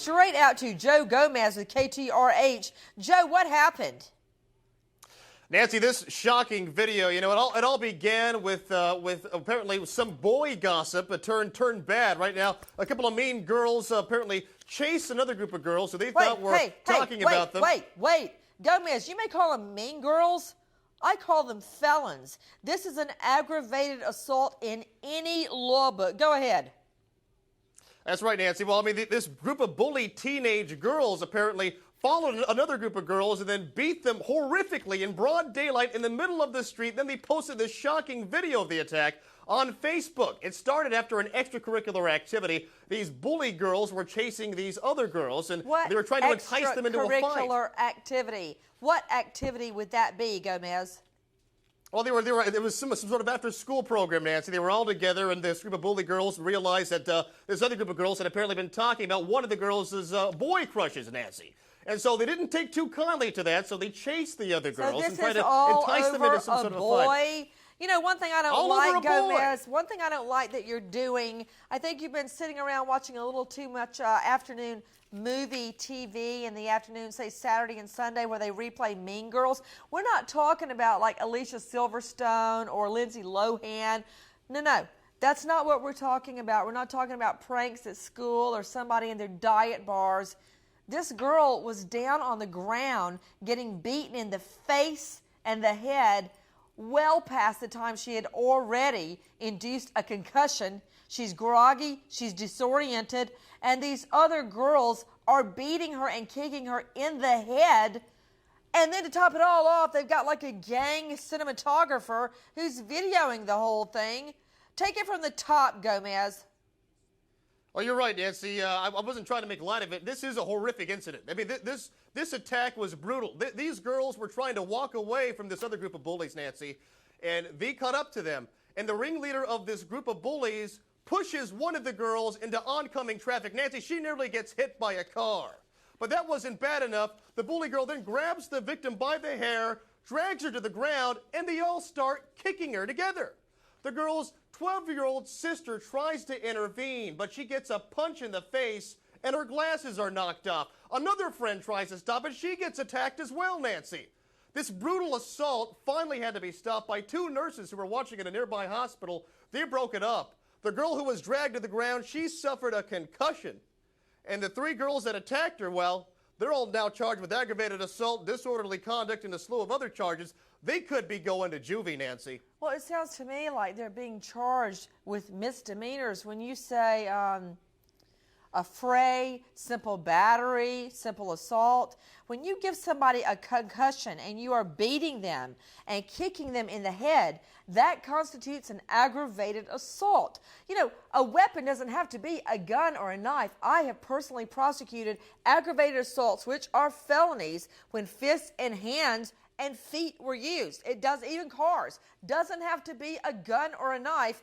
straight out to Joe Gomez with KTRH. Joe, what happened? Nancy, this shocking video, it all began with apparently some boy gossip. It turned bad. Right now, a couple of mean girls apparently chased another group of girls who they thought were talking about them. Wait. Gomez, you may call them mean girls. I call them felons. This is an aggravated assault in any law book. Go ahead. That's right, Nancy. Well, I mean, this group of bully teenage girls apparently followed another group of girls and then beat them horrifically in broad daylight in the middle of the street. Then they posted this shocking video of the attack on Facebook. It started after an extracurricular activity. These bully girls were chasing these other girls, and they were trying to entice them into a fight. Extracurricular activity. What activity would that be, Gomez? Well, it was some sort of after-school program, Nancy. They were all together, and this group of bully girls realized that this other group of girls had apparently been talking about one of the girls' boy crushes, Nancy. And so they didn't take too kindly to that, so they chased the other girls and tried to entice them into some sort of a fight. You know, one thing I don't like, Gomez, one thing I don't like that you're doing, I think you've been sitting around watching a little too much afternoon movie TV in the afternoon, say Saturday and Sunday, where they replay Mean Girls. We're not talking about like Alicia Silverstone or Lindsay Lohan. No. That's not what we're talking about. We're not talking about pranks at school or somebody in their diet bars. This girl was down on the ground getting beaten in the face and the head well past the time she had already induced a concussion. She's groggy, she's disoriented, and these other girls are beating her and kicking her in the head. And then to top it all off, they've got like a gang cinematographer who's videoing the whole thing. Take it from the top, Gomez. Oh, you're right, Nancy. I wasn't trying to make light of it. This is a horrific incident. I mean, this attack was brutal. These girls were trying to walk away from this other group of bullies, Nancy, and they caught up to them. And the ringleader of this group of bullies pushes one of the girls into oncoming traffic. Nancy, she nearly gets hit by a car. But that wasn't bad enough. The bully girl then grabs the victim by the hair, drags her to the ground, and they all start kicking her together. The girl's 12-year-old sister tries to intervene, but she gets a punch in the face and her glasses are knocked off. Another friend tries to stop it. She gets attacked as well, Nancy. This brutal assault finally had to be stopped by two nurses who were watching at a nearby hospital. They broke it up. The girl who was dragged to the ground, she suffered a concussion. And the three girls that attacked her, well, they're all now charged with aggravated assault, disorderly conduct, and a slew of other charges. They could be going to juvie, Nancy. Well, it sounds to me like they're being charged with misdemeanors. When you say affray, simple battery, simple assault, when you give somebody a concussion and you are beating them and kicking them in the head, that constitutes an aggravated assault. You know, a weapon doesn't have to be a gun or a knife. I have personally prosecuted aggravated assaults, which are felonies, when fists and hands and feet were used. It does, even cars. Doesn't have to be a gun or a knife.